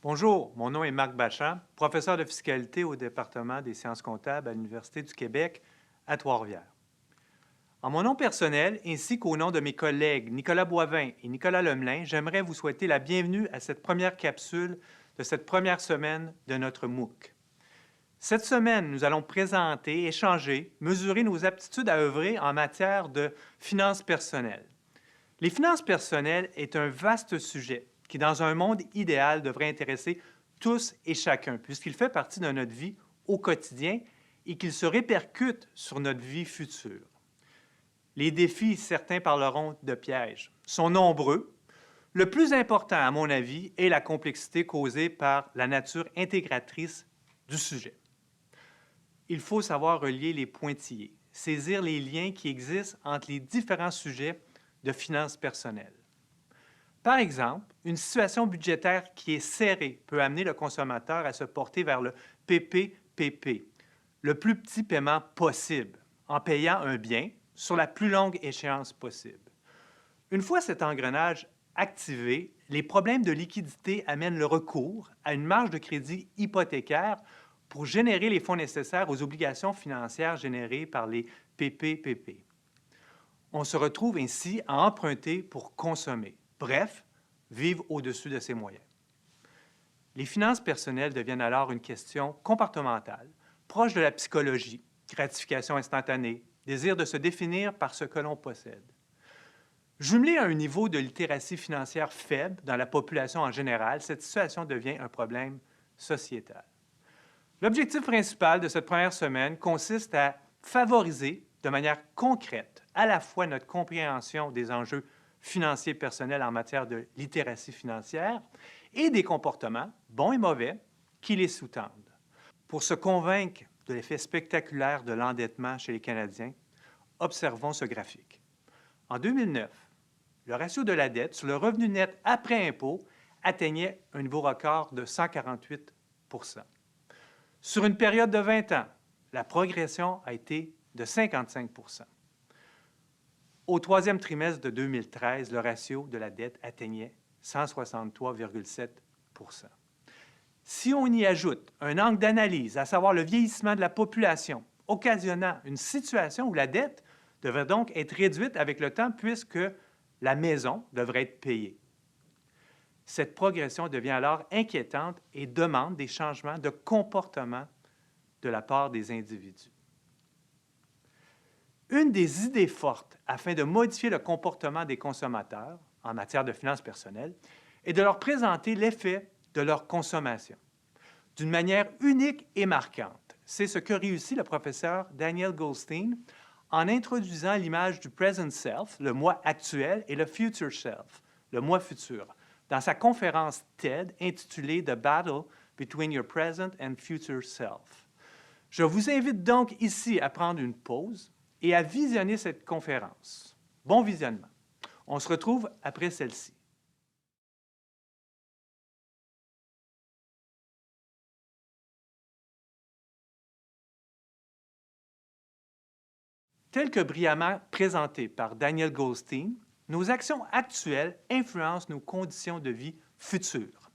Bonjour, mon nom est Marc Bachan, professeur de fiscalité au département des sciences comptables à l'Université du Québec à Trois-Rivières. En mon nom personnel, ainsi qu'au nom de mes collègues Nicolas Boivin et Nicolas Lemelin, j'aimerais vous souhaiter la bienvenue à cette première capsule de cette première semaine de notre MOOC. Cette semaine, nous allons présenter, échanger, mesurer nos aptitudes à œuvrer en matière de finances personnelles. Les finances personnelles est un vaste sujet qui, dans un monde idéal, devrait intéresser tous et chacun, puisqu'il fait partie de notre vie au quotidien et qu'il se répercute sur notre vie future. Les défis, certains parleront de pièges, sont nombreux. Le plus important, à mon avis, est la complexité causée par la nature intégratrice du sujet. Il faut savoir relier les pointillés, saisir les liens qui existent entre les différents sujets de finances personnelles. Par exemple, une situation budgétaire qui est serrée peut amener le consommateur à se porter vers le PPPP, le plus petit paiement possible, en payant un bien sur la plus longue échéance possible. Une fois cet engrenage activé, les problèmes de liquidité amènent le recours à une marge de crédit hypothécaire pour générer les fonds nécessaires aux obligations financières générées par les PPPP. On se retrouve ainsi à emprunter pour consommer. Bref, vivre au-dessus de ses moyens. Les finances personnelles deviennent alors une question comportementale, proche de la psychologie, gratification instantanée, désir de se définir par ce que l'on possède. Jumelée à un niveau de littératie financière faible dans la population en général, cette situation devient un problème sociétal. L'objectif principal de cette première semaine consiste à favoriser de manière concrète à la fois notre compréhension des enjeux financiers personnels en matière de littératie financière et des comportements, bons et mauvais, qui les sous-tendent. Pour se convaincre de l'effet spectaculaire de l'endettement chez les Canadiens, observons ce graphique. En 2009, le ratio de la dette sur le revenu net après impôt atteignait un niveau record de 148 %. Sur une période de 20 ans, la progression a été de 55 %. Au troisième trimestre de 2013, le ratio de la dette atteignait 163,7 %. Si on y ajoute un angle d'analyse, à savoir le vieillissement de la population, occasionnant une situation où la dette devrait donc être réduite avec le temps puisque la maison devrait être payée. Cette progression devient alors inquiétante et demande des changements de comportement de la part des individus. Une des idées fortes afin de modifier le comportement des consommateurs en matière de finances personnelles est de leur présenter l'effet de leur consommation d'une manière unique et marquante. C'est ce que réussit le professeur Daniel Goldstein en introduisant l'image du present self, le moi actuel, et le future self, le moi futur, dans sa conférence TED intitulée The Battle Between Your Present and Future Self. Je vous invite donc ici à prendre une pause et à visionner cette conférence. Bon visionnement. On se retrouve après celle-ci. Tel que brillamment présenté par Daniel Goldstein, nos actions actuelles influencent nos conditions de vie futures.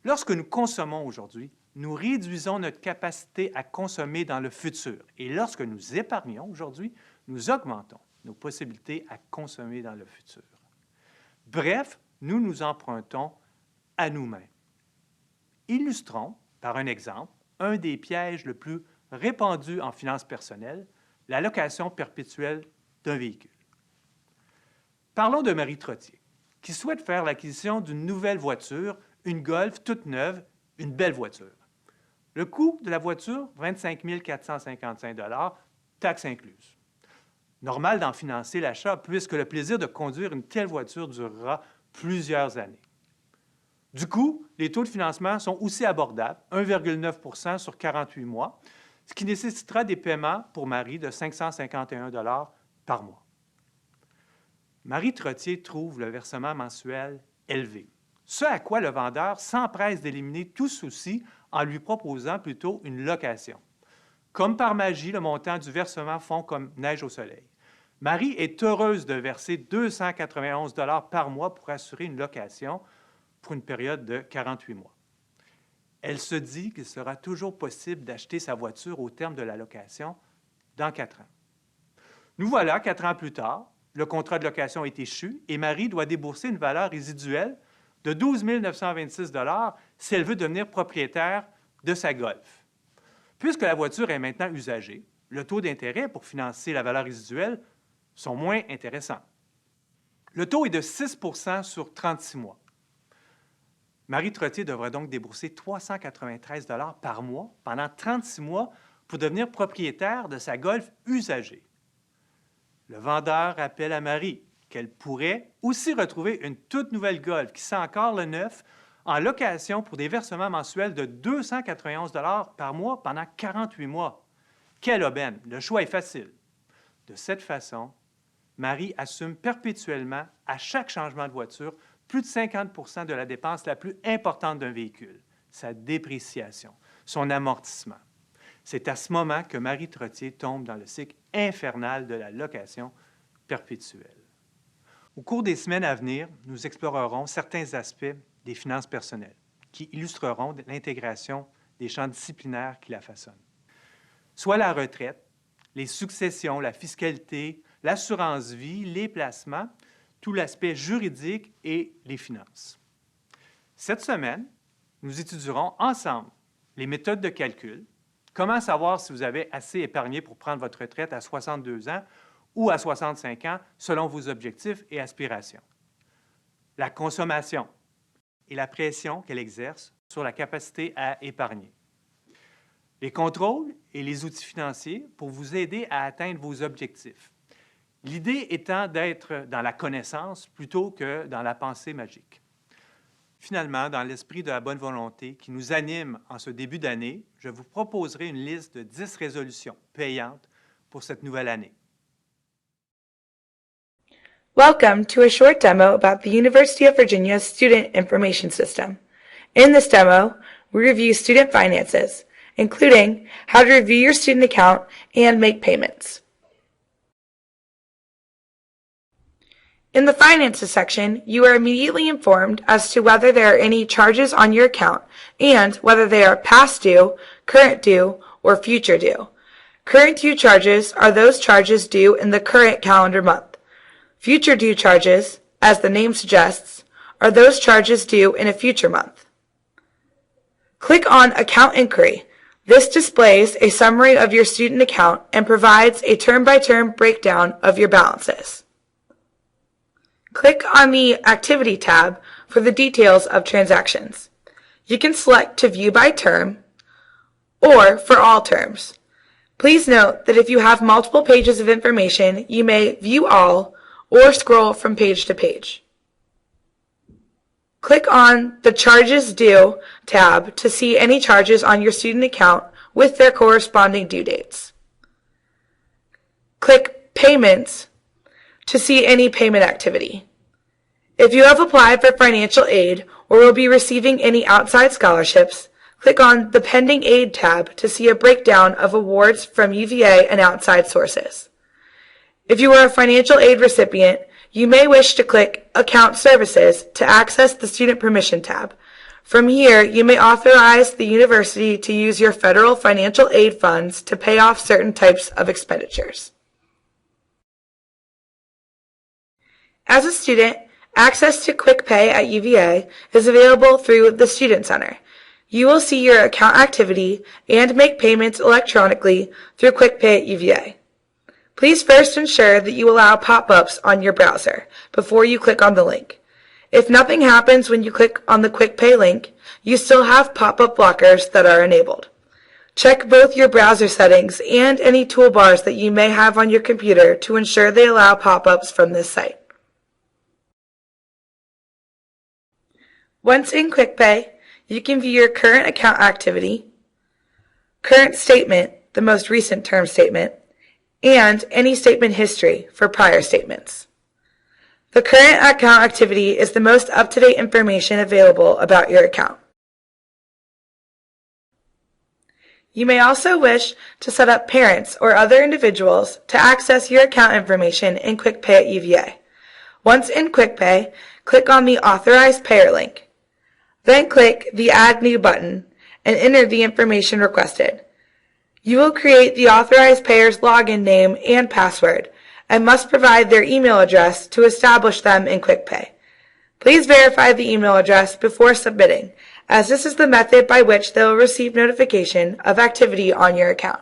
Lorsque nous consommons aujourd'hui, nous réduisons notre capacité à consommer dans le futur. Et lorsque nous épargnons aujourd'hui, nous augmentons nos possibilités à consommer dans le futur. Bref, nous nous empruntons à nous-mêmes. Illustrons, par un exemple, un des pièges le plus répandus en finances personnelles, la location perpétuelle d'un véhicule. Parlons de Marie Trottier, qui souhaite faire l'acquisition d'une nouvelle voiture, une Golf toute neuve, une belle voiture. Le coût de la voiture, 25 455 $, taxes incluses. Normal d'en financer l'achat puisque le plaisir de conduire une telle voiture durera plusieurs années. Du coup, les taux de financement sont aussi abordables, 1,9 % sur 48 mois, ce qui nécessitera des paiements pour Marie de 551 $ par mois. Marie Trottier trouve le versement mensuel élevé, ce à quoi le vendeur s'empresse d'éliminer tout souci en lui proposant plutôt une location. Comme par magie, le montant du versement fond comme neige au soleil. Marie est heureuse de verser 291 $ par mois pour assurer une location pour une période de 48 mois. elle se dit qu'il sera toujours possible d'acheter sa voiture au terme de la location dans 4 ans. Nous voilà 4 ans plus tard, le contrat de location est échu et Marie doit débourser une valeur résiduelle de 12 926 $ si elle veut devenir propriétaire de sa Golf. Puisque la voiture est maintenant usagée, le taux d'intérêt pour financer la valeur résiduelle sont moins intéressants. Le taux est de 6 % sur 36 mois. Marie Trottier devrait donc débourser 393 $ par mois pendant 36 mois pour devenir propriétaire de sa Golf usagée. Le vendeur rappelle à Marie qu'elle pourrait aussi retrouver une toute nouvelle Golf qui sent encore le neuf en location pour des versements mensuels de 291 $ par mois pendant 48 mois. Quelle aubaine! Le choix est facile. De cette façon, Marie assume perpétuellement, à chaque changement de voiture, plus de 50 % de la dépense la plus importante d'un véhicule, sa dépréciation, son amortissement. C'est à ce moment que Marie Trottier tombe dans le cycle infernal de la location perpétuelle. Au cours des semaines à venir, nous explorerons certains aspects des finances personnelles qui illustreront l'intégration des champs disciplinaires qui la façonnent, soit la retraite, les successions, la fiscalité, l'assurance vie, les placements, tout l'aspect juridique et les finances. Cette semaine, nous étudierons ensemble les méthodes de calcul, comment savoir si vous avez assez épargné pour prendre votre retraite à 62 ans ou à 65 ans selon vos objectifs et aspirations, la consommation et la pression qu'elle exerce sur la capacité à épargner, les contrôles et les outils financiers pour vous aider à atteindre vos objectifs. L'idée étant d'être dans la connaissance plutôt que dans la pensée magique. Finalement, dans l'esprit de la bonne volonté qui nous anime en ce début d'année, je vous proposerai une liste de 10 résolutions payantes pour cette nouvelle année. Welcome to a short demo about the University of Virginia's Student Information System. In this demo, we review student finances, including how to review your student account and make payments. In the Finances section, you are immediately informed as to whether there are any charges on your account and whether they are past due, current due, or future due. Current due charges are those charges due in the current calendar month. Future due charges, as the name suggests, are those charges due in a future month. Click on Account Inquiry. This displays a summary of your student account and provides a term-by-term breakdown of your balances. Click on the Activity tab for the details of transactions. You can select to view by term or for all terms. Please note that if you have multiple pages of information, you may view all or scroll from page to page. Click on the Charges Due tab to see any charges on your student account with their corresponding due dates. Click Payments to see any payment activity. If you have applied for financial aid or will be receiving any outside scholarships, click on the Pending Aid tab to see a breakdown of awards from UVA and outside sources. If you are a financial aid recipient, you may wish to click Account Services to access the Student Permission tab. From here, you may authorize the university to use your federal financial aid funds to pay off certain types of expenditures. As a student, access to Quick Pay at UVA is available through the Student Center. You will see your account activity and make payments electronically through Quick Pay at UVA. Please first ensure that you allow pop-ups on your browser before you click on the link. If nothing happens when you click on the Quick Pay link, you still have pop-up blockers that are enabled. Check both your browser settings and any toolbars that you may have on your computer to ensure they allow pop-ups from this site. Once in Quick Pay, you can view your current account activity, current statement, the most recent term statement, and any statement history for prior statements. The current account activity is the most up-to-date information available about your account. You may also wish to set up parents or other individuals to access your account information in Quick Pay at UVA. Once in Quick Pay, click on the Authorized Payer link. Then click the Add New button and enter the information requested. You will create the authorized payer's login name and password and must provide their email address to establish them in QuickPay. Please verify the email address before submitting, as this is the method by which they will receive notification of activity on your account.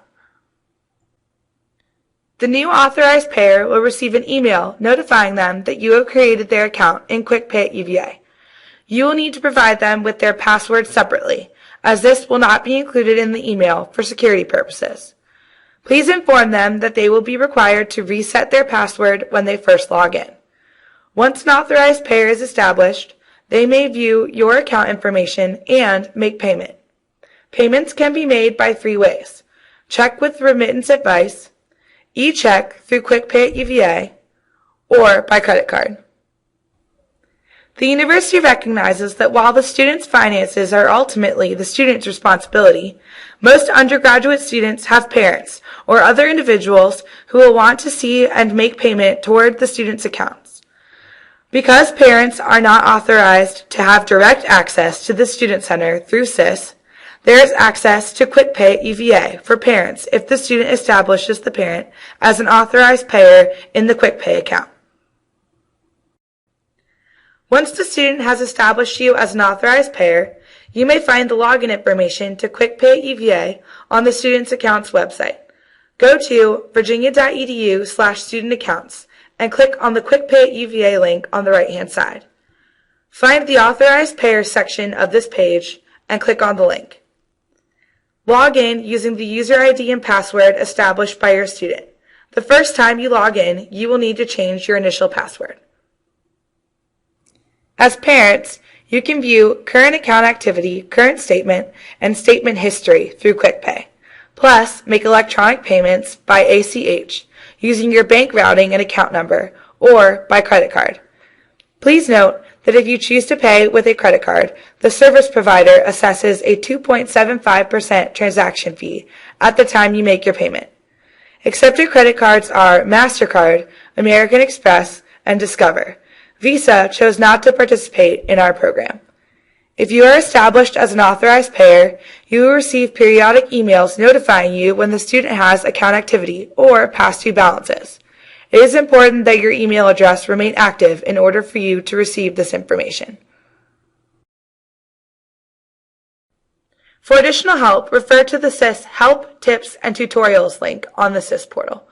The new authorized payer will receive an email notifying them that you have created their account in QuickPay at UVA. You will need to provide them with their password separately, as this will not be included in the email for security purposes. Please inform them that they will be required to reset their password when they first log in. Once an authorized payer is established, they may view your account information and make payment. Payments can be made by 3 ways: check with remittance advice, e-check through QuickPay at UVA, or by credit card. The university recognizes that while the student's finances are ultimately the student's responsibility, most undergraduate students have parents or other individuals who will want to see and make payment toward the student's accounts. Because parents are not authorized to have direct access to the Student Center through SIS, there is access to QuickPay at UVA for parents if the student establishes the parent as an authorized payer in the QuickPay account. Once the student has established you as an authorized payer, you may find the login information to QuickPay at UVA on the student's accounts website. Go to virginia.edu/studentaccounts and click on the QuickPay at UVA link on the right-hand side. Find the authorized payer section of this page and click on the link. Log in using the user ID and password established by your student. The first time you log in, you will need to change your initial password. As parents, you can view current account activity, current statement, and statement history through QuickPay. Plus, make electronic payments by ACH using your bank routing and account number, or by credit card. Please note that if you choose to pay with a credit card, the service provider assesses a 2.75% transaction fee at the time you make your payment. Accepted credit cards are MasterCard, American Express, and Discover. Visa chose not to participate in our program. If you are established as an authorized payer, you will receive periodic emails notifying you when the student has account activity or past due balances. It is important that your email address remain active in order for you to receive this information. For additional help, refer to the SIS Help, Tips, and Tutorials link on the SIS portal.